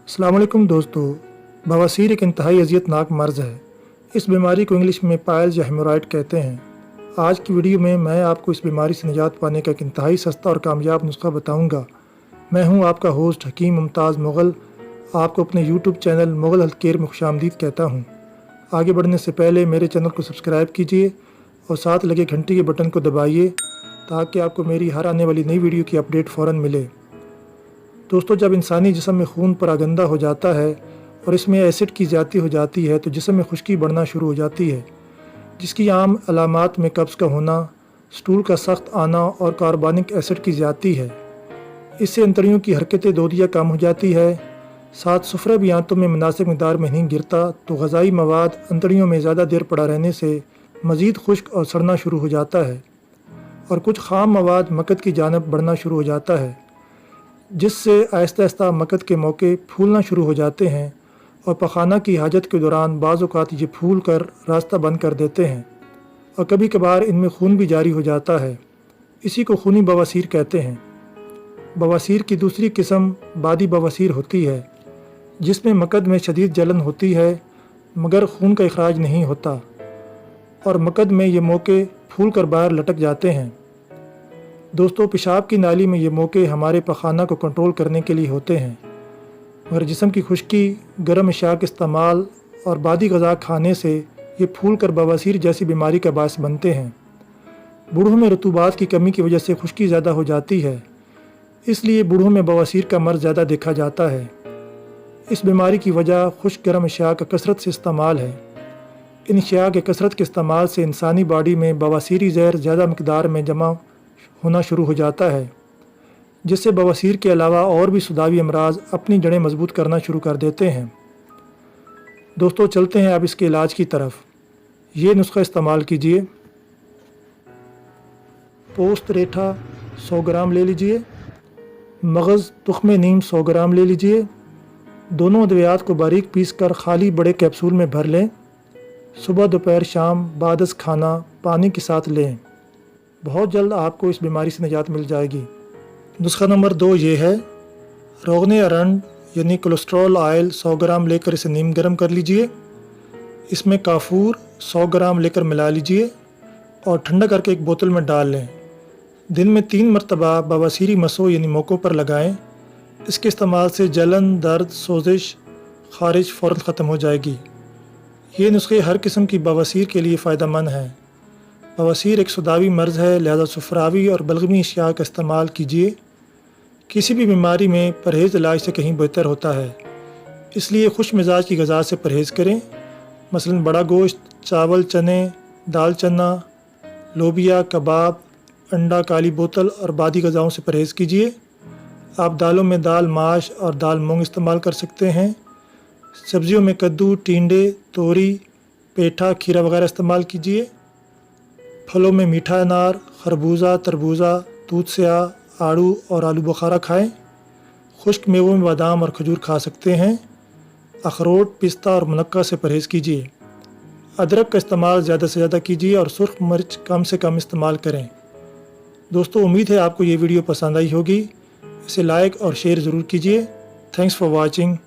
अस्सलाम वालेकुम दोस्तों। बवासीर एक इंतहाई अज़ियतनाक मर्ज़ है। इस बीमारी को इंग्लिश में पाइल्स या हेमोरॉइड कहते हैं। आज की वीडियो में मैं आपको इस बीमारी से निजात पाने का एक इंतहाई सस्ता और कामयाब नुस्खा बताऊंगा। मैं हूं आपका होस्ट हकीम मुमताज़ मुग़ल, आपको अपने YouTube channel Mughal health care में खुशामदीद कहता हूं। आगे बढ़ने से पहले मेरे चैनल को सब्सक्राइब कीजिए और साथ लगे घंटी के बटन को दबाइए ताकि आपको मेरी हर आने वाली नई वीडियो की अपडेट फ़ौरन मिले। दोस्तों, जब इंसानी जिस्म में खून परागंदा हो जाता है और इसमें एसिड की ज़्यादती हो जाती है तो जिस्म में खुश्की बढ़ना शुरू हो जाती है, जिसकी आम अलामात में कब्ज़ का होना, स्टूल का सख्त आना और कार्बनिक एसिड की ज़्यादती है। इससे अंतड़ियों की हरकत दोदिया कम हो जाती है। साथ सुफरा भी आंतों में मुनासिब मिक़दार में नहीं गिरता तो ग़िज़ाई मवाद अंतड़ियों में ज़्यादा देर पड़ा रहने से मज़ीद खुश्क और सड़ना शुरू हो जाता है और कुछ खाम मवाद मकद की जानब बढ़ना शुरू हो जाता है, जिससे आहिस्ता आहिस्ता मकद के मौके फूलना शुरू हो जाते हैं और पखाना की हाजत के दौरान बाज़ औक़ात ये फूल कर रास्ता बंद कर देते हैं और कभी कभार इनमें खून भी जारी हो जाता है। इसी को खूनी बवासीर कहते हैं। बवासीर की दूसरी किस्म बादी बवासीर होती है, जिसमें मकद में शदीद जलन होती है मगर खून का इखराज नहीं होता और मकद में ये मौके फूल कर बाहर लटक जाते हैं। दोस्तों, पेशाब की नाली में ये मौके हमारे पखाना को कंट्रोल करने के लिए होते हैं, मगर जिस्म की खुश्की, गर्म अशिया के इस्तेमाल और बादी ग़ज़ा खाने से ये फूल कर बवासीर जैसी बीमारी का बायस बनते हैं। बूढ़ों में रतूबात की कमी की वजह से खुश्की ज़्यादा हो जाती है, इसलिए बूढ़ों में बवासीर का मर्ज़ ज़्यादा देखा जाता है। इस बीमारी की वजह खुश्क गर्म अशिया का कसरत से इस्तेमाल है। इन अशिया के कसरत के इस्तेमाल से इंसानी बॉडी में बवासीरी ज़हर ज़्यादा मिक़दार में जमा होना शुरू हो जाता है, जिससे बवासीर के अलावा और भी सुदावी अमराज अपनी जड़ें मजबूत करना शुरू कर देते हैं। दोस्तों, चलते हैं अब इसके इलाज की तरफ। ये नुस्खा इस्तेमाल कीजिए। पोस्त रेठा 100 ग्राम ले लीजिए। मगज़ तुख्मे नीम 100 ग्राम ले लीजिए। दोनों अद्वियात को बारीक पीस कर खाली बड़े कैप्सूल में भर लें। सुबह दोपहर शाम बादस खाना पानी के साथ लें। बहुत जल्द आपको इस बीमारी से निजात मिल जाएगी। नुस्खा नंबर 2 ये है। रोगने अरंड यानी कोलेस्ट्रॉल ऑयल 100 ग्राम लेकर इसे नीम गर्म कर लीजिए। इसमें काफूर 100 ग्राम लेकर मिला लीजिए और ठंडा करके एक बोतल में डाल लें। दिन में 3 मरतबा बवासीरी मसों यानी मौक़ों पर लगाएं। इसके इस्तेमाल से जलन, दर्द, सोजिश, खारिज फ़ौरन ख़त्म हो जाएगी। ये नुस्खे हर किस्म की बवासीर के लिए फ़ायदेमंद हैं। बवासीर एक सुदावी मर्ज़ है, लिहाजा सुफरावी और बलगमी अशिया का इस्तेमाल कीजिए। किसी भी बीमारी में परहेज़ इलाज से कहीं बेहतर होता है, इसलिए खुश मिजाज की ग़िज़ा से परहेज़ करें। मसलन बड़ा गोश्त, चावल, चने, दाल चना, लोबिया, कबाब, अंडा, काली बोतल और बादी ग़िज़ाओं से परहेज़ कीजिए। आप दालों में दाल माश और दाल मूंग इस्तेमाल कर सकते हैं। सब्ज़ियों में कद्दू, टिंडे, तोरी, पेठा, खीरा वगैरह इस्तेमाल कीजिए। फलों में मीठा अनार, खरबूजा, तरबूजा, दूध स्या, आड़ू और आलू बुखारा खाएं। खुश्क मेवों में बादाम और खजूर खा सकते हैं। अखरोट, पिस्ता और मुनक्का से परहेज़ कीजिए। अदरक का इस्तेमाल ज़्यादा से ज़्यादा कीजिए और सुर्ख मिर्च कम से कम इस्तेमाल करें। दोस्तों, उम्मीद है आपको ये वीडियो पसंद आई होगी। इसे लाइक और शेयर ज़रूर कीजिए। Thanks for watching.